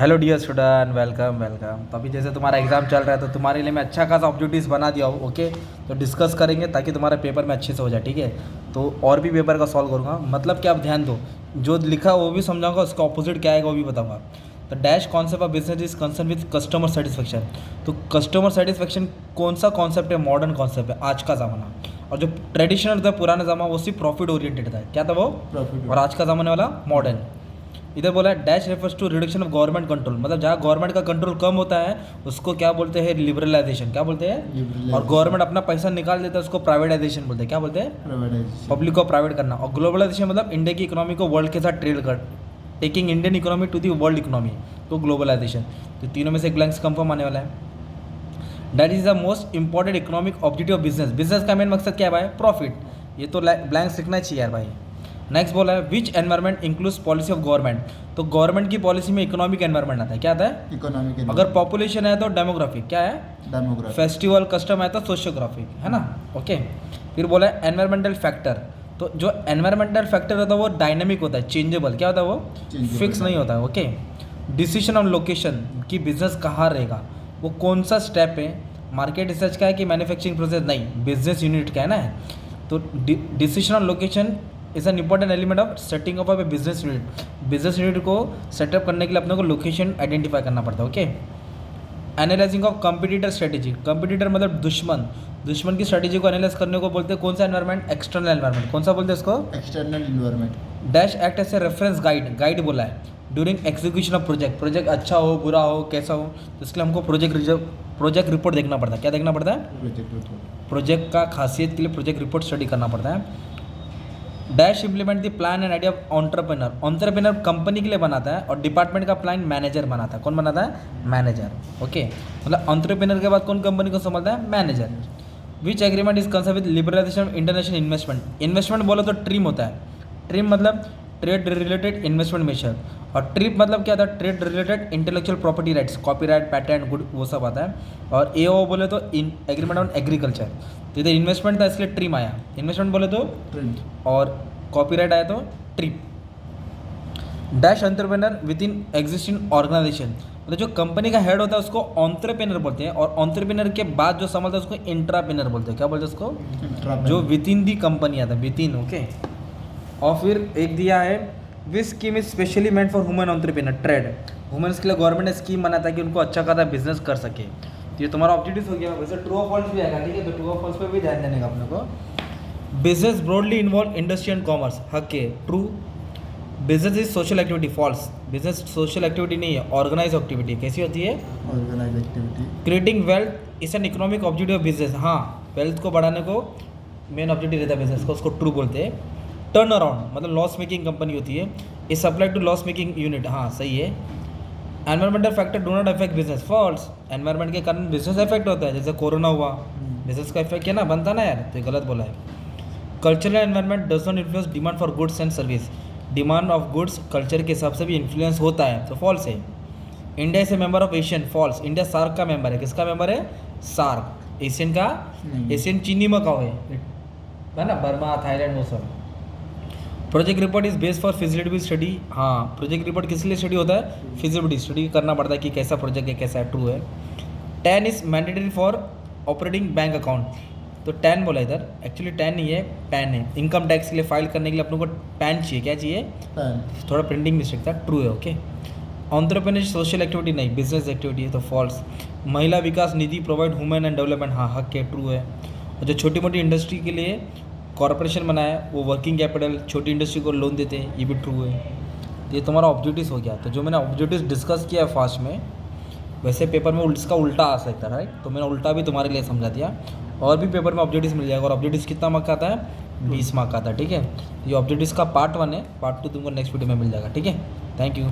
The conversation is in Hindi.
Hello dear student, welcome welcome. तो अभी जैसे तुम्हारा एग्ज़ाम चल रहा है तो तुम्हारे लिए मैं अच्छा खासा ऑब्जेक्टिव्स बना दिया हूँ। ओके, तो डिस्कस करेंगे ताकि तुम्हारे पेपर में अच्छे से हो जाए। ठीक है, तो और भी पेपर का सॉल्व करूँगा, मतलब कि आप ध्यान दो, जो लिखा वो भी समझाऊंगा, उसका ऑपोजिट क्या आएगा वो भी बताऊँगा। तो dash concept of business is concern with customer satisfaction. तो कस्टमर सेटिस्फेक्शन कौन सा कॉन्सेप्ट है? मॉडर्न कॉन्सेप्ट है, आज का ज़माना। और जो ट्रेडिशनल था, पुराना ज़माना, वो सिर्फ प्रॉफिट ओरिएंटेड था। क्या था वो? प्रॉफिट। और आज का ज़माने वाला मॉडर्न। इधर बोला है dash refers to reduction of government control, मतलब जहाँ गवर्नमेंट का कंट्रोल कम होता है उसको क्या बोलते हैं? लिबरलाइजेशन। क्या बोलते हैं? और गवर्नमेंट अपना पैसा निकाल देता है उसको प्राइवेटाइजेशन बोलते हैं। क्या बोलते हैं? प्राइवेटाइजेशन। पब्लिक को प्राइवेट करना। और ग्लोबलाइजेशन मतलब इंडिया की इकोनॉमी को वर्ल्ड के साथ ट्रेड कर, taking Indian economy to the world economy, तो ग्लोबलाइजेशन। तो तीनों में से एक ब्लैंक्स कंफर्म आने वाला है। That is the most important economic objective of business. Business का मेन मकसद क्या है भाई? प्रॉफिट। ये तो ब्लैंक्स लिखना चाहिए यार भाई। नेक्स्ट बोला है which environment includes policy of government. तो गवर्नमेंट की पॉलिसी में इकोनॉमिक एनवायरमेंट आता है। क्या आता है? इकोनॉमिक। अगर पॉपुलेशन है तो डेमोग्राफिक। क्या है? डेमोग्राफिक। फेस्टिवल कस्टम है तो सोशियोग्राफिक, है ना? ओके, फिर बोला है एनवायरमेंटल फैक्टर। तो जो एनवायरमेंटल फैक्टर होता है वो डायनेमिक होता है, चेंजेबल। क्या होता है वो? फिक्स नहीं होता है। ओके, डिसीजन ऑन लोकेशन कि बिजनेस कहाँ रहेगा, वो कौन सा स्टेप है? मार्केट रिसर्च का है कि मैन्युफैक्चरिंग प्रोसेस? नहीं, बिजनेस यूनिट का है ना। तो decision on location is an important element of setting up of A business unit. Business unit को सेटअप करने के लिए अपने को लोकेशन आइडेंटिफाई करना पड़ता है। Okay, analysing of competitor strategy. Competitor मतलब दुश्मन। दुश्मन की स्ट्रेटेजी को एनालाइज करने को बोलते हैं कौन सा एनवायरमेंट? External environment. कौन सा बोलते हैं इसको? External environment. Dash act as a reference guide. Guide बोला है during execution of project. Project अच्छा हो, बुरा हो, कैसा हो, तो इसके लिए हमको प्रोजेक्ट रिपोर्ट देखना पड़ता है। क्या देखना पड़ता है? Project report. प्रोजेक्ट का खासियत के लिए प्रोजेक्ट रिपोर्ट स्टडी करना पड़ता है। Dash implement the plan and idea of entrepreneur. Entrepreneur company के लिए बनाता है और डिपार्टमेंट का प्लान मैनेजर बनाता है। कौन बनाता है? मैनेजर। ओके, मतलब ऑन्टरप्रेनर के बाद कौन कंपनी को संभालता है? Manager. Which agreement is concern with liberalisation of international investment. Investment बोलो तो ट्रिम होता है। ट्रिम मतलब ट्रेड रिलेटेड इन्वेस्टमेंट मेजर, और ट्रिप मतलब क्या था? Trade related intellectual property rights, copyright, patent, good, वो सब आता है। और एओ बोले तो एग्रीमेंट ऑन एग्रीकल्चर। तो इधर इन्वेस्टमेंट था इसलिए ट्रिम आया। इन्वेस्टमेंट बोले तो ट्रिम। और कॉपीराइट आया तो TRIP. Dash entrepreneur within existing organisation, मतलब जो कंपनी का हेड होता है उसको एंटरप्रेनर बोलते हैं, और एंटरप्रेनर के बाद जो संभालता है उसको इंट्राप्रेनर बोलते हैं। क्या बोलते हैं उसको? जो विद इन दी कंपनी आता है, विद इन। ओके, और फिर एक दिया है which scheme is specially meant for women entrepreneur trade. Womens के लिए गवर्नमेंट ने स्कीम बनाता है कि उनको अच्छा खासा बिजनेस कर सके। तो ये तुम्हारा ऑब्जेक्टिव हो गया। वैसे ट्रू ऑफ फॉल्स भी आएगा, ठीक है? तो ट्रू ऑफ फॉल्स पे भी ध्यान देने का अपने को। Business broadly involve industry and commerce. हक है, true. Business is social activity. False. Business social activity नहीं है, ऑर्गेनाइज एक्टिविटी। कैसी होती है? Organise activity. Creating wealth is an economic objective of business. हाँ, वेल्थ को बढ़ाने को मेन ऑब्जेक्टिव रहता है बिजनेस को, उसको ट्रू बोलते हैं। टर्न अराउंड मतलब लॉस मेकिंग कंपनी होती है, is supply to loss making unit. हाँ, सही है। Environmental factor do not affect business. False. Environment के कारण बिजनेस इफेक्ट होता है, जैसे कोरोना हुआ, बिजनेस का इफेक्ट है ना, बनता ना यार, तो ये गलत बोला है। Cultural environment does not influence demand for goods and service. Demand of goods culture के हिसाब से भी इन्फ्लुएंस होता है, तो फॉल्स है। India is a member of ASEAN. False. India SAARC का मेंबर है। किसका मेंबर है? सार्क। एशियन का? एशियन चीनी मकाओ है ना, बर्मा, थाईलैंड, वो सब। Project report is based for feasibility study. हाँ, प्रोजेक्ट रिपोर्ट किस लिए स्टडी होता है? फिजिबिलिटी स्टडी करना पड़ता है कि कैसा प्रोजेक्ट है, कैसा है, ट्रू है। 10 is mandatory for operating bank account. तो 10 बोला इधर, एक्चुअली 10 नहीं है, पैन है। इनकम टैक्स के लिए फाइल करने के लिए अपने को पैन चाहिए। क्या चाहिए? पैन। थोड़ा प्रिंटिंग मिस्टेक था, ट्रू है। ओके, एंटरप्रेन्योर सोशल एक्टिविटी नहीं, बिजनेस एक्टिविटी है, तो फॉल्स। महिला विकास निधि प्रोवाइड वुमेन एंड डेवलपमेंट। हाँ, हक है, ट्रू है। और जो छोटी मोटी इंडस्ट्री के लिए कॉर्पोरेशन बनाया है, वो वर्किंग कैपिटल छोटी इंडस्ट्री को लोन देते हैं, ये भी ट्रू है। ये तुम्हारा ऑब्जेक्टिव्स हो गया। तो जो मैंने ऑब्जेक्टिव्स डिस्कस किया है फास्ट में, वैसे पेपर में इसका उल्टा आ सकता है, राइट? तो मैंने उल्टा भी तुम्हारे लिए समझा दिया। और भी पेपर में ऑब्जेक्टिव्स मिल जाएगा। और ऑब्जेक्टिव्स कितना मार्क का आता है? 20 मार्क का आता है, ठीक है? ये ऑब्जेक्टिव्स का पार्ट 1 है, पार्ट 2 तुमको नेक्स्ट वीडियो में मिल जाएगा, ठीक है? Thank you.